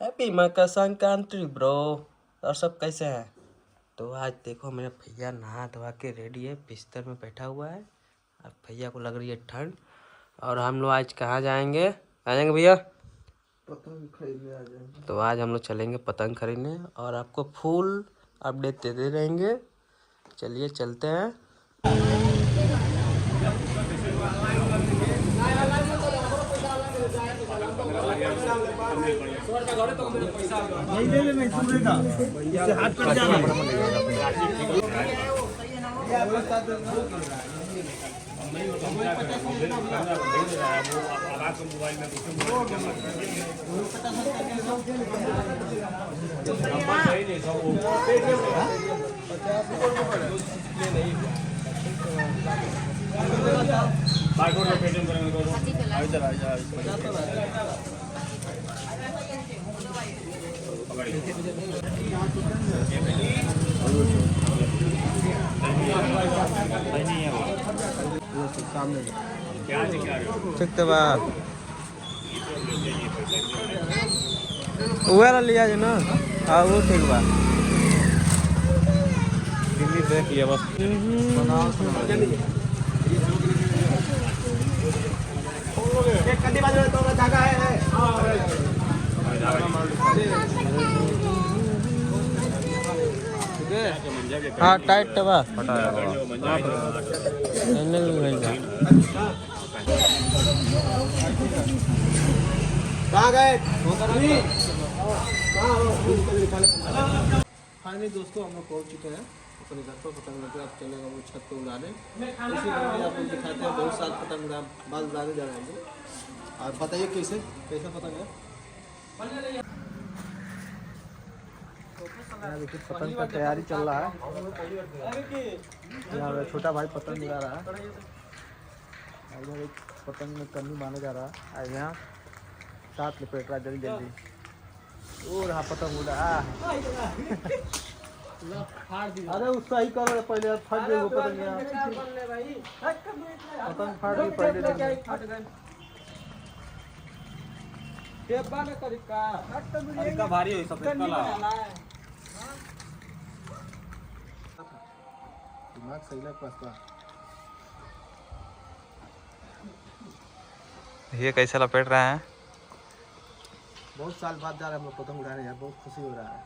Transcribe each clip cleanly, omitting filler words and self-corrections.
Happy Makar Sankranti bro. और सब कैसे हैं? तो आज देखो मेरा भैया नहा धोवा के रेडी है, बिस्तर में बैठा हुआ है। अब भैया को लग रही है ठंड। और हम लोग आज कहाँ जाएंगे? भैया पतंग खरीदने आ जाएंगे। तो आज हम लोग चलेंगे पतंग खरीदने और आपको फुल अपडेट देते रहेंगे। चलिए चलते हैं। हाथ कट जाना ठीक तो बा वो लिया है ना। हाँ वो ठीक बा। दिल्ली देख लिया बस। हाँ टाइट बा। फाइनली दोस्तों हम लोग पहुँच चुके हैं अपने घर पर। पतंग लेकर आप चलेगा वो छत पर उड़ाने। इसी आप लोग दिखाते हैं। बहुत साल पतंग बाल उड़ाने जा रहे हैं। और बताइए कैसा पतंग है। देखिए पतंग का तैयारी चल रहा है। यहाँ छोटा भाई पतंग उड़ा रहा है। इधर एक पतंग में कन्नी माना जा रहा है। यहाँ साथ लपेट रहा है जल्दी जल्दी। और रहा पतंग उड़ा। अरे उसका ही करो पहले, फट गई वो पतंग। पतंग फाड़ गई पहले। भारी है सब दिमाग सही लग पास। ये कैसे लपेट रहे हैं? बहुत साल बाद जा रहे हैं हम लोग पतंग उड़ाने यार। बहुत खुशी हो रहा है।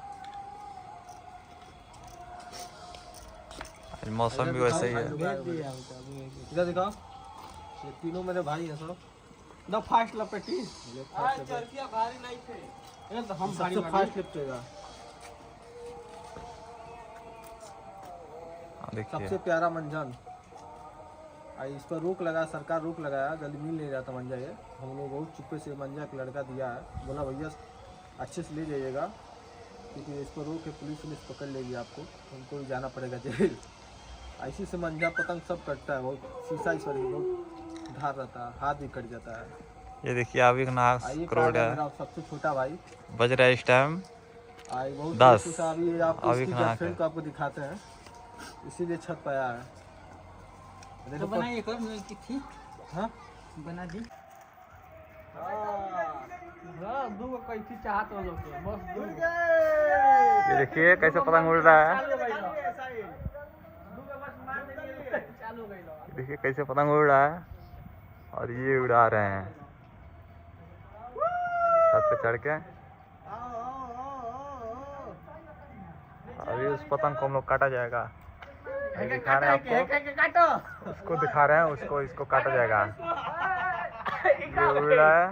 आज मौसम भी वैसे ही है। इधर दिखाओ, ये तीनों मेरे भाई हैं सब। ना फास्ट लपेटी भारी नहीं थे तो हम सबसे फास्ट लपेटेगा। सबसे प्यारा मंजन। इस पर रोक लगा, सरकार रोक लगाया, जल्दी मिल नहीं रहा था मंजा। ये हम लोग बहुत चुप्पे से मंजा एक लड़का दिया है। बोला भैया अच्छे से ले जाइएगा क्योंकि इस पर रोक है, पुलिस पकड़ लेगी आपको, हमको भी जाना पड़ेगा जेल। ऐसी से मंजा पतंग सब कटता है। बहुत शीशा इस पर बहुत धार रहता है, हाथ भी कट जाता है। ये देखिए अभी करोड़ है। सबसे छोटा भाई बज रहा है इस टाइम 10। अभी आपको इसकी गर्लफ्रेंड को आपको दिखाते हैं, इसीलिए छत पर आया है। तो बनाइए कर की थी। हाँ बना दी। दो कैसी चाहत हो लोग बस। ये देखिए कैसे पतंग उड़ रहा है। देखिए कैसे पतंग उड़ रहा है और ये उड़ा रहे हैं छत पे चढ़ के। अभी उस पतंग को हम लोग काटा जाएगा। दिखा रहे हैं आपको, उसको दिखा रहे हैं, उसको इसको काटा जाएगा। ये उड़ रहा है।